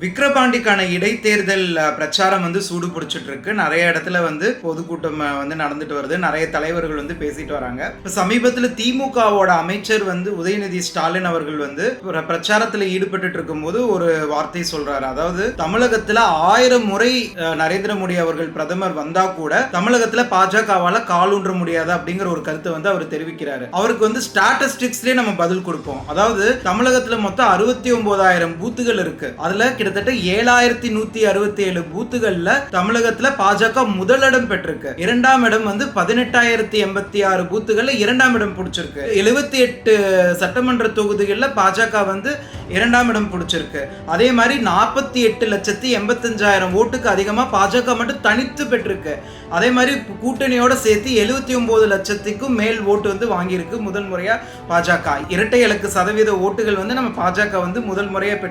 விக்கிரபாண்டிக்கான இடைத்தேர்தல் பிரச்சாரம் சூடு பிடிச்சிட்டு இருக்கு. நிறைய இடத்துல பொதுக்கூட்டம் நடந்துட்டு வருது. நிறைய தலைவர்கள் பேசிட்டு வராங்க. சமீபத்தில் திமுகவோட அமைச்சர் உதயநிதி ஸ்டாலின் அவர்கள் பிரச்சாரத்தில் ஈடுபட்டு இருக்கும் போது ஒரு வார்த்தை சொல்றாரு. அதாவது தமிழகத்துல 1000 முறை நரேந்திர மோடி அவர்கள் பிரதமர் வந்தா கூட தமிழகத்துல பாஜகவால காலூன்ற முடியாது அப்படிங்கிற ஒரு கருத்தை அவர் தெரிவிக்கிறாரு. அவருக்கு ஸ்டாட்டிஸ்டிக்ஸ்லயே நம்ம பதில் கொடுப்போம். அதாவது தமிழகத்துல மொத்தம் 69,000 பூத்துகள் இருக்கு. அதுல கிட்டத்தட்ட 7,167 பூத்துகள்ல தமிழகத்துல பாஜக முதலிடம் பெற்றிருக்கு. இரண்டாம் இடம் 18,086 பூத்துகள்ல இரண்டாம் இடம் பிடிச்சிருக்கு. 78 சட்டமன்ற தொகுதிகள்ல பாஜக இரண்டாம் இடம் பிடிச்சிருக்கு. அதே மாதிரி 48,85,000 ஓட்டுக்கு அதிகமா பாஜக மட்டும் தனித்து பெற்றிருக்கு. அதே மாதிரி கூட்டணியோட சேர்த்து 79 லட்சத்துக்கும் மேல் ஓட்டு வாங்கியிருக்கு முதல் முறையா பாஜக. இரட்டை இலக்கு சதவீத ஓட்டுகள் நம்ம பாஜக முதல் முறையா